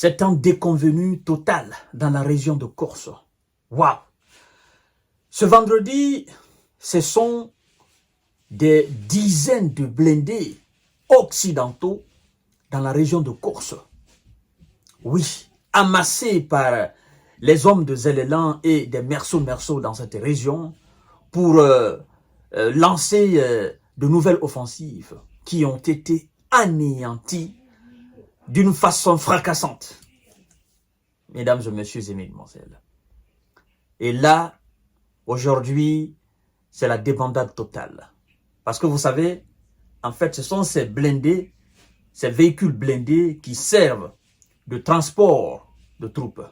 C'est un déconvenu total dans la région de Corse. Waouh! Ce vendredi, ce sont des dizaines de blindés occidentaux dans la région de Corse. Oui, amassés par les hommes de Zélélan et des merceaux dans cette région pour lancer de nouvelles offensives qui ont été anéanties d'une façon fracassante. Mesdames et messieurs et mesdemoiselles. Et là, aujourd'hui, c'est la débandade totale. Parce que vous savez, en fait, ce sont ces blindés, ces véhicules blindés qui servent de transport de troupes.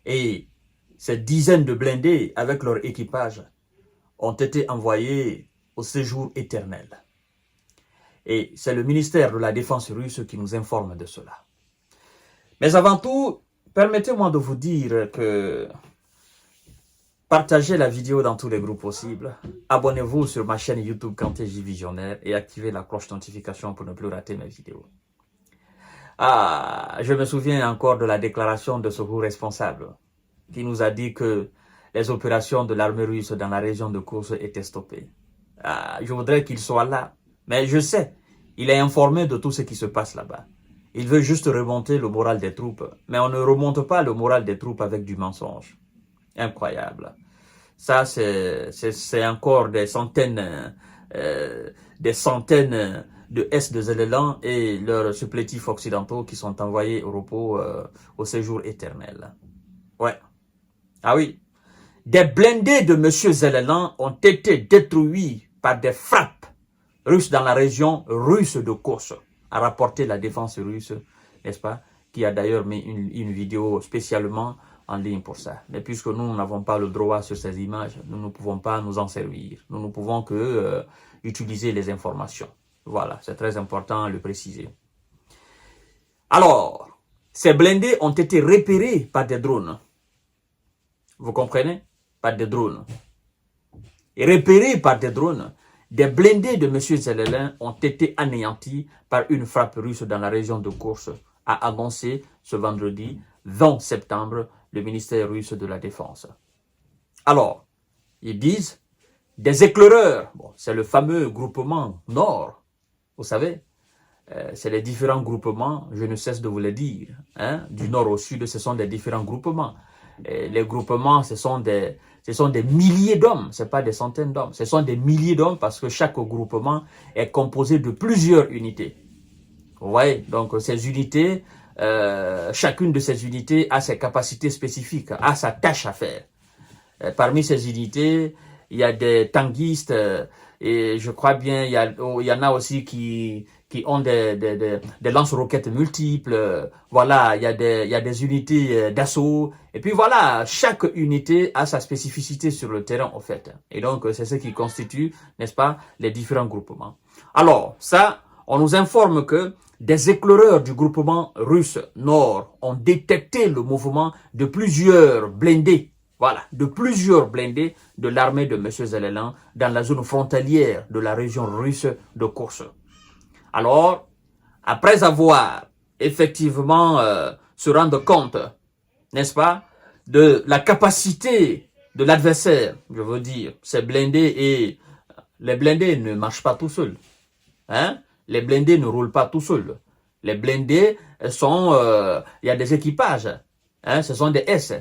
Et ces dizaines de blindés, avec leur équipage, ont été envoyés au séjour éternel. Et c'est le ministère de la Défense russe qui nous informe de cela. Mais avant tout, permettez-moi de vous dire que partagez la vidéo dans tous les groupes possibles, abonnez-vous sur ma chaîne YouTube Kanté J Visionnaire et activez la cloche de notification pour ne plus rater mes vidéos. Je me souviens encore de la déclaration de ce haut responsable qui nous a dit que les opérations de l'armée russe dans la région de Corse étaient stoppées. Je voudrais qu'il soit là, mais je sais, il est informé de tout ce qui se passe là-bas. Il veut juste remonter le moral des troupes, mais on ne remonte pas le moral des troupes avec du mensonge. Incroyable. Ça, c'est encore des centaines de S de Zélélan et leurs supplétifs occidentaux qui sont envoyés au repos au séjour éternel. Ouais. Ah oui. Des blindés de M. Zélélan ont été détruits par des frappes russes dans la région russe de Corse, a rapporté la défense russe, n'est-ce pas, qui a d'ailleurs mis une vidéo spécialement en ligne pour ça. Mais puisque nous n'avons pas le droit sur ces images, nous ne pouvons pas nous en servir. Nous ne pouvons que utiliser les informations. Voilà, c'est très important à le préciser. Alors, ces blindés ont été repérés par des drones. Vous comprenez? Par des drones. Et repérés par des drones, des blindés de M. Zélélan ont été anéantis par une frappe russe dans la région de Corse, a annoncé ce vendredi 20 septembre le ministère russe de la Défense. Alors, ils disent, des éclaireurs, bon, c'est le fameux groupement Nord, vous savez, c'est les différents groupements, je ne cesse de vous le dire, hein, du nord au sud, ce sont des différents groupements. Et les groupements, ce sont des milliers d'hommes, ce n'est pas des centaines d'hommes, ce sont des milliers d'hommes parce que chaque groupement est composé de plusieurs unités. Vous voyez, donc ces unités, chacune de ces unités a ses capacités spécifiques, a sa tâche à faire. Parmi ces unités, il y a des tanguistes, et je crois bien, il y en a aussi qui ont des lance-roquettes multiples. Voilà, il y a des unités d'assaut. Et puis voilà, chaque unité a sa spécificité sur le terrain, en fait. Et donc, c'est ce qui constitue, n'est-ce pas, les différents groupements. Alors, ça, on nous informe que des éclaireurs du groupement russe Nord ont détecté le mouvement de plusieurs blindés. Voilà, de plusieurs blindés de l'armée de M. Zélélan dans la zone frontalière de la région russe de Corse. Alors, après avoir effectivement se rendre compte, n'est-ce pas, de la capacité de l'adversaire, je veux dire, ces blindés, et les blindés ne marchent pas tout seuls. Hein? Les blindés ne roulent pas tout seuls. Les blindés sont, il y a des équipages, hein? Ce sont des S.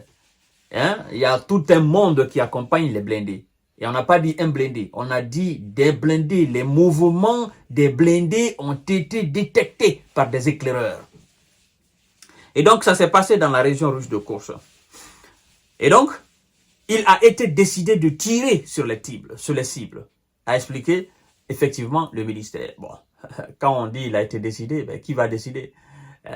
Hein? Il y a tout un monde qui accompagne les blindés. Et on n'a pas dit un blindé, on a dit des blindés. Les mouvements des blindés ont été détectés par des éclaireurs. Et donc, ça s'est passé dans la région russe de Corse. Et donc, il a été décidé de tirer sur les cibles, a expliqué effectivement le ministère. Bon, quand on dit il a été décidé, ben, qui va décider?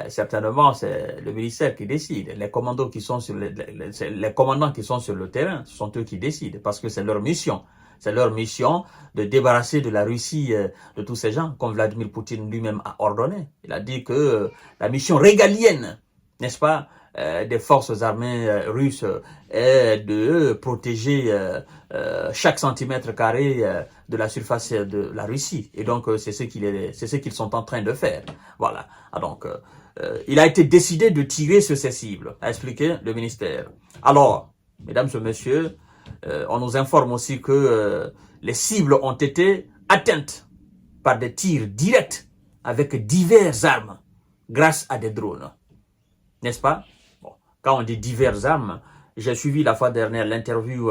Certainement, c'est le ministère qui décide. Les commandos qui sont sur les commandants qui sont sur le terrain, ce sont eux qui décident parce que c'est leur mission. C'est leur mission de débarrasser de la Russie de tous ces gens, comme Vladimir Poutine lui-même a ordonné. Il a dit que la mission régalienne, n'est-ce pas, des forces armées russes est de protéger chaque centimètre carré de la surface de la Russie. Et donc, c'est ce qu'ils sont en train de faire. Voilà. Donc, il a été décidé de tirer sur ces cibles, a expliqué le ministère. Alors, mesdames et messieurs, on nous informe aussi que les cibles ont été atteintes par des tirs directs avec diverses armes grâce à des drones. N'est-ce pas? Bon, quand on dit diverses armes, j'ai suivi la fois dernière l'interview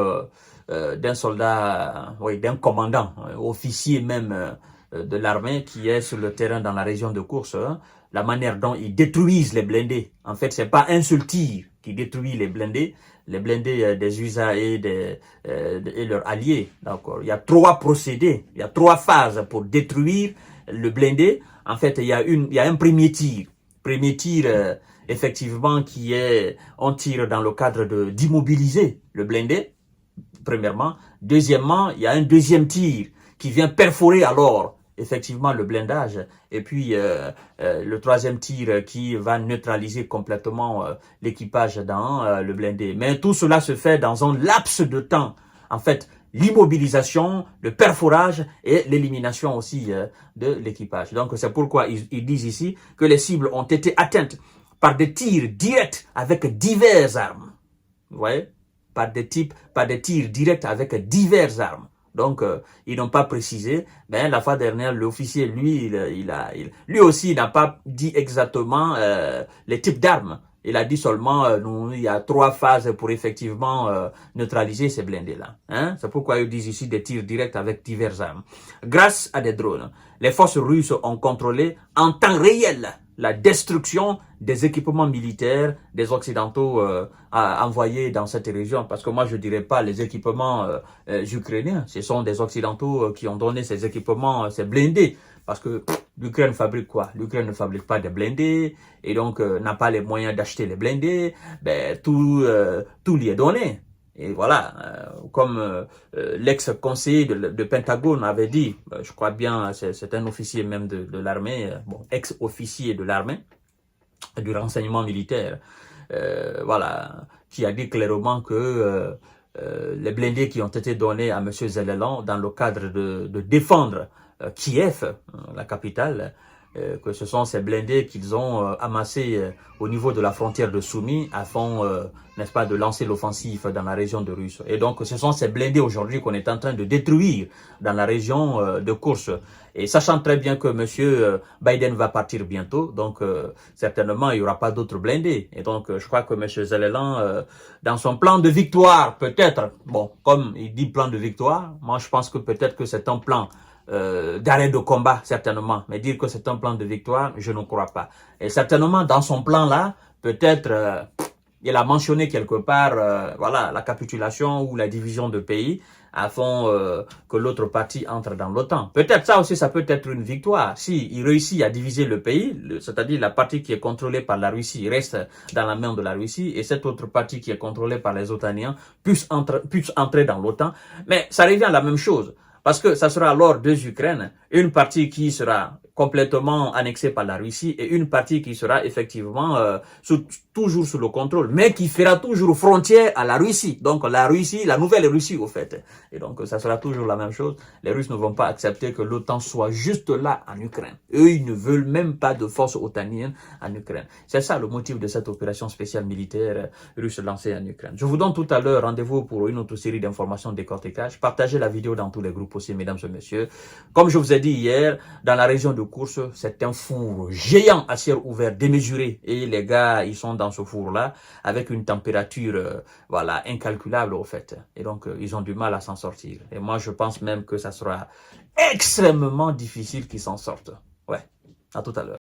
d'un soldat, oui, d'un commandant, officier même de l'armée qui est sur le terrain dans la région de course. La manière dont ils détruisent les blindés. En fait, c'est pas un seul tir qui détruit les blindés des USA et leurs alliés. D'accord. Il y a 3 procédés, il y a 3 phases pour détruire le blindé. En fait, il y a un premier tir. Premier tir, effectivement, qui est, on tire dans le cadre d'immobiliser le blindé, premièrement. Deuxièmement, il y a un deuxième tir qui vient perforer alors effectivement le blindage, et puis le troisième tir qui va neutraliser complètement l'équipage dans le blindé. Mais tout cela se fait dans un laps de temps. En fait, l'immobilisation, le perforage et l'élimination aussi de l'équipage. Donc c'est pourquoi ils disent ici que les cibles ont été atteintes par des tirs directs avec diverses armes. Vous voyez? Par des tirs directs avec diverses armes. Donc, ils n'ont pas précisé. Mais la fois dernière, l'officier, lui, lui aussi, n'a pas dit exactement les types d'armes. Il a dit seulement, il y a 3 phases pour effectivement neutraliser ces blindés-là. Hein? C'est pourquoi ils disent ici des tirs directs avec diverses armes. Grâce à des drones, les forces russes ont contrôlé en temps réel la destruction des équipements militaires des Occidentaux envoyés dans cette région. Parce que moi, je ne dirais pas les équipements ukrainiens. Ce sont des Occidentaux qui ont donné ces équipements, ces blindés. Parce que l'Ukraine fabrique quoi? L'Ukraine ne fabrique pas de blindés et donc n'a pas les moyens d'acheter les blindés. Ben, tout lui est donné. Et voilà, comme l'ex-conseiller de Pentagone avait dit, je crois bien, c'est un officier même de l'armée, bon, ex-officier de l'armée, du renseignement militaire, voilà, qui a dit clairement que les blindés qui ont été donnés à M. Zelelan dans le cadre de défendre Kiev, la capitale, que ce sont ces blindés qu'ils ont amassés au niveau de la frontière de Soumy afin, n'est-ce pas, de lancer l'offensive dans la région de Russe. Et donc, ce sont ces blindés aujourd'hui qu'on est en train de détruire dans la région de Course. Et sachant très bien que M. Biden va partir bientôt, donc certainement, il n'y aura pas d'autres blindés. Et donc, je crois que M. Zelelan, dans son plan de victoire, peut-être, bon, comme il dit plan de victoire, moi je pense que peut-être que c'est un plan d'arrêt de combat, certainement. Mais dire que c'est un plan de victoire, je ne crois pas. Et certainement, dans son plan-là, peut-être, il a mentionné quelque part, voilà, la capitulation ou la division de pays afin que l'autre partie entre dans l'OTAN. Peut-être ça aussi, ça peut être une victoire. Si il réussit à diviser le pays, c'est-à-dire la partie qui est contrôlée par la Russie reste dans la main de la Russie et cette autre partie qui est contrôlée par les OTANiens puisse entrer dans l'OTAN. Mais ça revient à la même chose. Parce que ça sera alors 2 Ukraines, une partie qui sera complètement annexée par la Russie et une partie qui sera effectivement toujours sous le contrôle, mais qui fera toujours frontière à la Russie. Donc la Russie, la nouvelle Russie au fait. Et donc ça sera toujours la même chose. Les Russes ne vont pas accepter que l'OTAN soit juste là en Ukraine. Eux, ils ne veulent même pas de force otanienne en Ukraine. C'est ça le motif de cette opération spéciale militaire russe lancée en Ukraine. Je vous donne tout à l'heure rendez-vous pour une autre série d'informations de décortiquage. Partagez la vidéo dans tous les groupes aussi, mesdames et messieurs. Comme je vous ai dit hier, dans la région de Course, c'est un four géant à ciel ouvert, démesuré. Et les gars, ils sont dans ce four-là avec une température, voilà, incalculable au fait. Et donc, ils ont du mal à s'en sortir. Et moi, je pense même que ça sera extrêmement difficile qu'ils s'en sortent. Ouais, à tout à l'heure.